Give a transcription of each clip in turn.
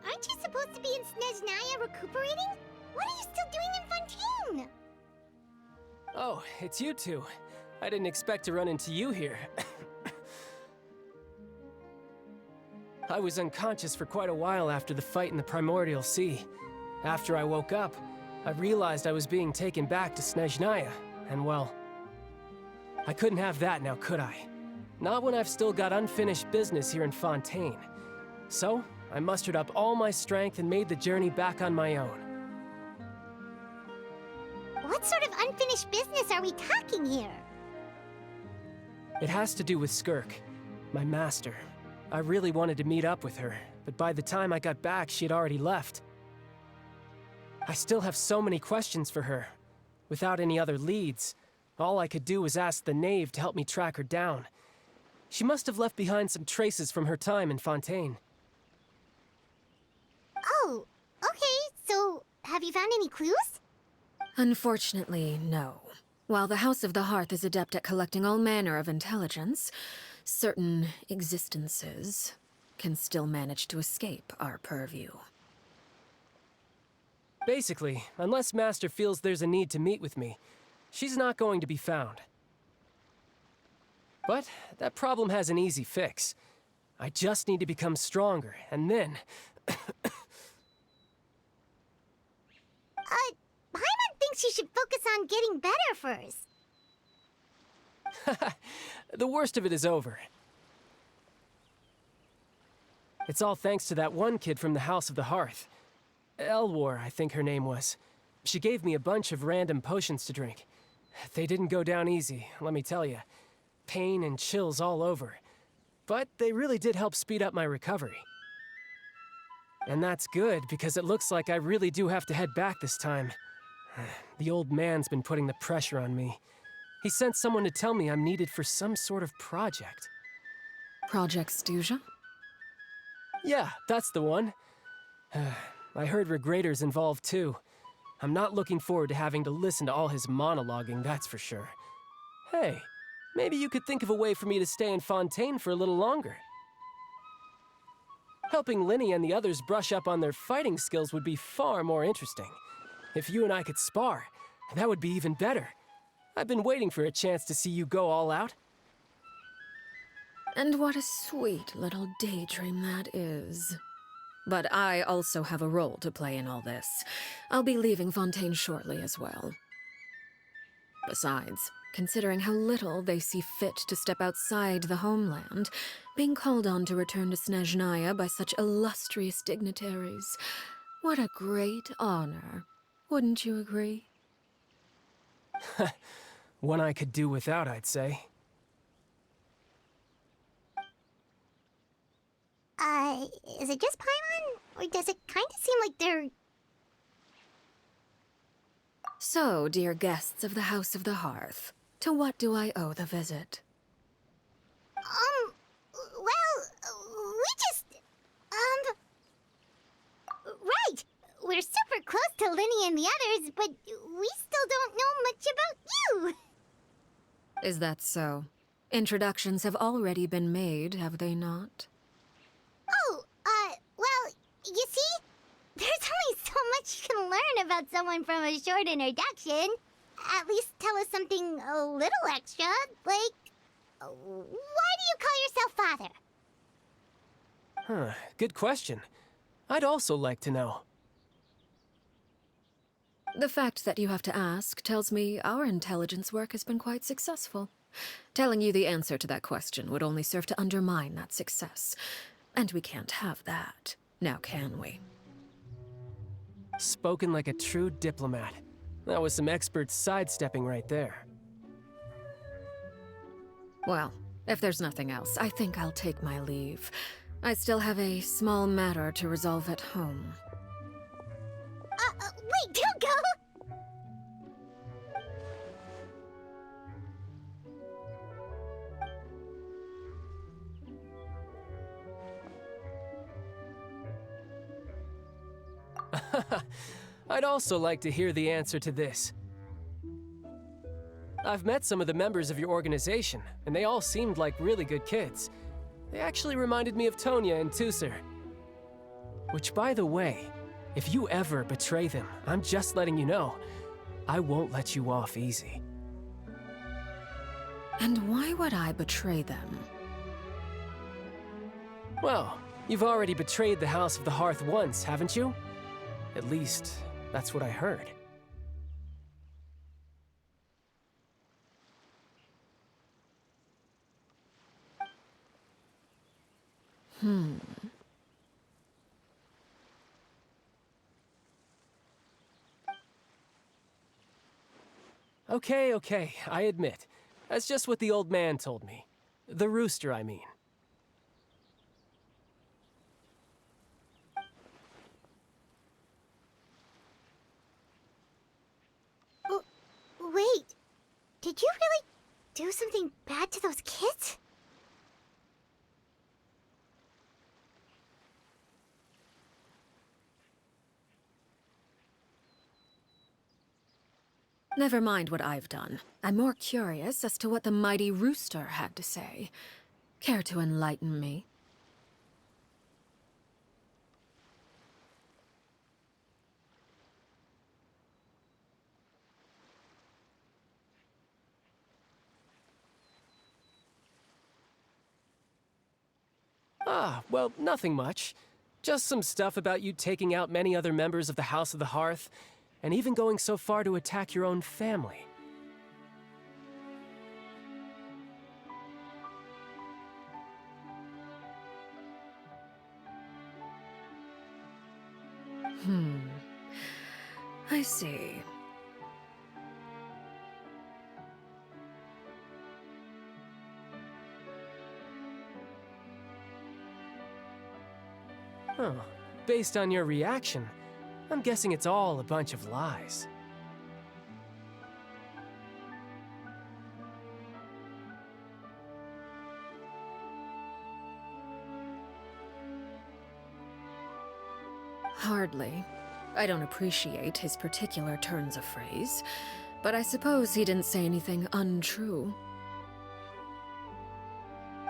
Aren't you supposed to be in Snezhnaya recuperating? What are you still doing in Fontaine? Oh, it's you two. I didn't expect to run into you here. I was unconscious for quite a while after the fight in the Primordial Sea. After I woke up, I realized I was being taken back to Snezhnaya, and well, I couldn't have that now, could I? Not when I've still got unfinished business here in Fontaine. So, I mustered up all my strength and made the journey back on my own. What sort of unfinished business are we talking here? It has to do with Skirk, my master. I really wanted to meet up with her, but by the time I got back, she had already left. I still have so many questions for her. Without any other leads, all I could do was ask the knave to help me track her down. She must have left behind some traces from her time in Fontaine. Oh, okay, so have you found any clues? Unfortunately, no. While the House of the Hearth is adept at collecting all manner of intelligence, certain existences can still manage to escape our purview. Basically, unless Master feels there's a need to meet with me, she's not going to be found. But that problem has an easy fix. I just need to become stronger, and then... Paimon thinks you should focus on getting better first. The worst of it is over. It's all thanks to that one kid from the House of the Hearth. Elwar, I think her name was. She gave me a bunch of random potions to drink. They didn't go down easy, let me tell you. Pain and chills all over. But they really did help speed up my recovery. And that's good, because it looks like I really do have to head back this time. The old man's been putting the pressure on me. He sent someone to tell me I'm needed for some sort of project. Project Stuja? Yeah, that's the one. I heard Regrader's involved too. I'm not looking forward to having to listen to all his monologuing, that's for sure. Hey, maybe you could think of a way for me to stay in Fontaine for a little longer. Helping Linny and the others brush up on their fighting skills would be far more interesting. If you and I could spar, that would be even better. I've been waiting for a chance to see you go all out. And what a sweet little daydream that is. But I also have a role to play in all this. I'll be leaving Fontaine shortly as well. Besides, considering how little they see fit to step outside the homeland, being called on to return to Snezhnaya by such illustrious dignitaries, what a great honor. Wouldn't you agree? One I could do without, I'd say. Is it just Paimon? Or does it kind of seem like they're... So, dear guests of the House of the Hearth, to what do I owe the visit? Well, we just... Right! We're super close to Linny and the others, but we still don't know much about you! Is that so? Introductions have already been made, have they not? Oh, well, you see? There's only so much you can learn about someone from a short introduction. At least tell us something a little extra, like... Why do you call yourself father? Huh, good question. I'd also like to know. The fact that you have to ask tells me our intelligence work has been quite successful. Telling you the answer to that question would only serve to undermine that success. And we can't have that, now can we? Spoken like a true diplomat. That was some expert sidestepping right there. Well, if there's nothing else, I think I'll take my leave. I still have a small matter to resolve at home. Wait, don't go! I'd also like to hear the answer to this. I've met some of the members of your organization, and they all seemed like really good kids. They actually reminded me of Tonya and Tusser. Which, by the way, if you ever betray them, I'm just letting you know, I won't let you off easy. And why would I betray them? Well, you've already betrayed the House of the Hearth once, haven't you? At least, that's what I heard. Okay, I admit. That's just what the old man told me. The rooster, I mean. Wait, did you really do something bad to those kids? Never mind what I've done. I'm more curious as to what the mighty rooster had to say. Care to enlighten me? Ah, well, nothing much. Just some stuff about you taking out many other members of the House of the Hearth, and even going so far to attack your own family. I see. Huh. Based on your reaction, I'm guessing it's all a bunch of lies. Hardly. I don't appreciate his particular turns of phrase, but I suppose he didn't say anything untrue.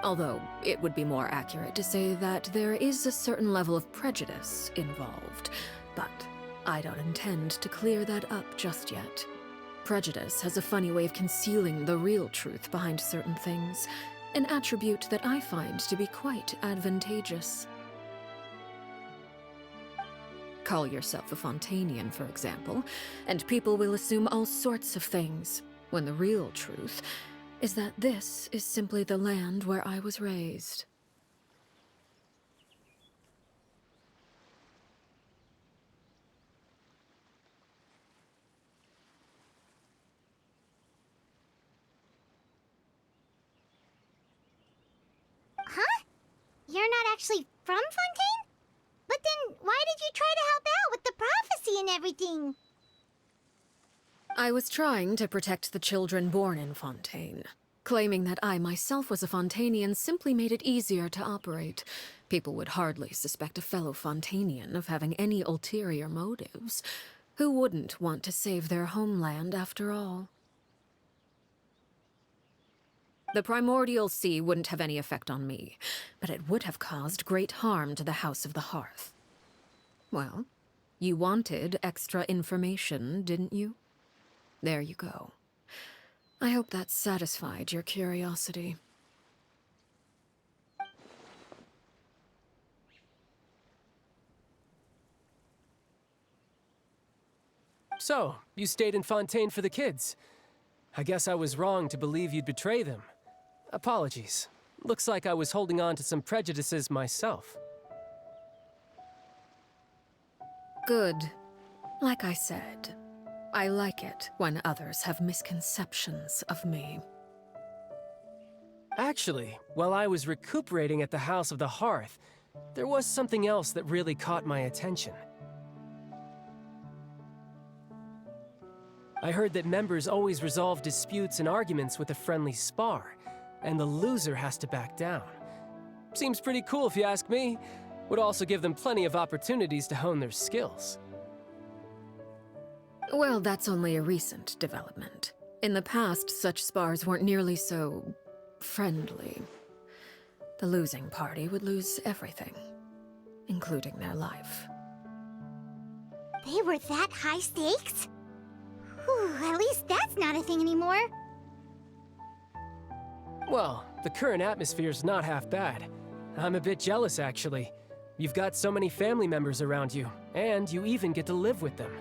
Although, it would be more accurate to say that there is a certain level of prejudice involved, but I don't intend to clear that up just yet. Prejudice has a funny way of concealing the real truth behind certain things, an attribute that I find to be quite advantageous. Call yourself a Fontanian, for example, and people will assume all sorts of things, when the real truth is that this is simply the land where I was raised. Huh? You're not actually from Fontaine? But then why did you try to help out with the prophecy and everything? I was trying to protect the children born in Fontaine. Claiming that I myself was a Fontanian simply made it easier to operate. People would hardly suspect a fellow Fontanian of having any ulterior motives. Who wouldn't want to save their homeland after all? The primordial sea wouldn't have any effect on me, but it would have caused great harm to the House of the Hearth. Well, you wanted extra information, didn't you? There you go. I hope that satisfied your curiosity. So, you stayed in Fontaine for the kids. I guess I was wrong to believe you'd betray them. Apologies. Looks like I was holding on to some prejudices myself. Good. Like I said, I like it when others have misconceptions of me. Actually, while I was recuperating at the House of the Hearth, there was something else that really caught my attention. I heard that members always resolve disputes and arguments with a friendly spar, and the loser has to back down. Seems pretty cool if you ask me. Would also give them plenty of opportunities to hone their skills. Well, that's only a recent development. In the past, such spars weren't nearly so friendly. The losing party would lose everything. including their life. They were that high stakes? Whew, at least that's not a thing anymore. Well, the current atmosphere's not half bad. I'm a bit jealous, actually. You've got so many family members around you, and you even get to live with them.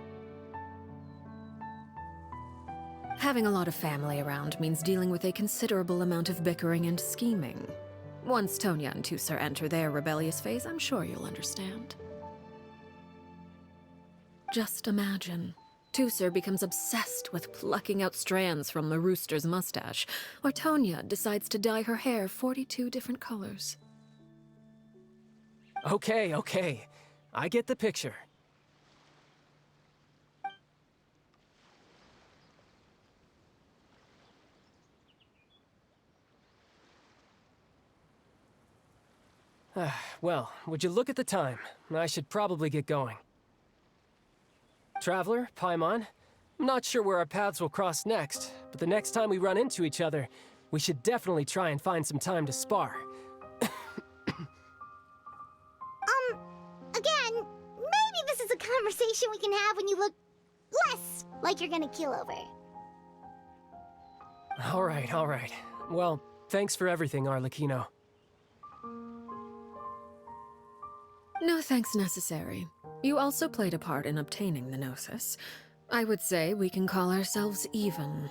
Having a lot of family around means dealing with a considerable amount of bickering and scheming. Once Tonya and Tusser enter their rebellious phase, I'm sure you'll understand. Just imagine. Tusser becomes obsessed with plucking out strands from the rooster's mustache, or Tonya decides to dye her hair 42 different colors. Okay. I get the picture. Well, would you look at the time? I should probably get going. Traveler, Paimon, I'm not sure where our paths will cross next, but the next time we run into each other, we should definitely try and find some time to spar. Again, maybe this is a conversation we can have when you look less like you're gonna keel over. All right. Well, thanks for everything, Arlecchino. No thanks necessary. You also played a part in obtaining the Gnosis. I would say we can call ourselves even.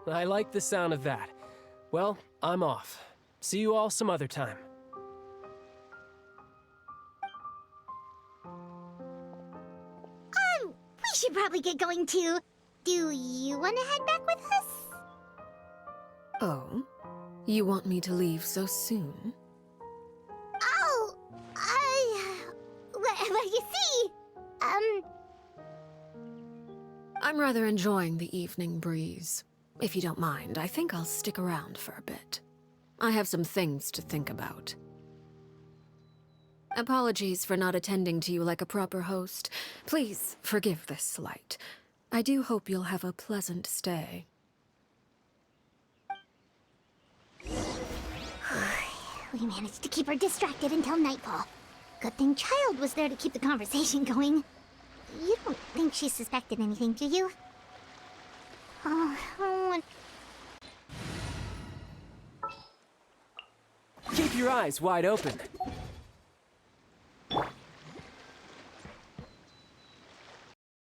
I like the sound of that. Well, I'm off. See you all some other time. We should probably get going too. Do you want to head back with us? Oh? You want me to leave so soon? Oh, well, you see, I'm rather enjoying the evening breeze. If you don't mind, I think I'll stick around for a bit. I have some things to think about. Apologies for not attending to you like a proper host. Please forgive this slight. I do hope you'll have a pleasant stay. we managed to keep her distracted until nightfall. Good thing Child was there to keep the conversation going. You don't think she suspected anything, do you? Oh. Keep your eyes wide open.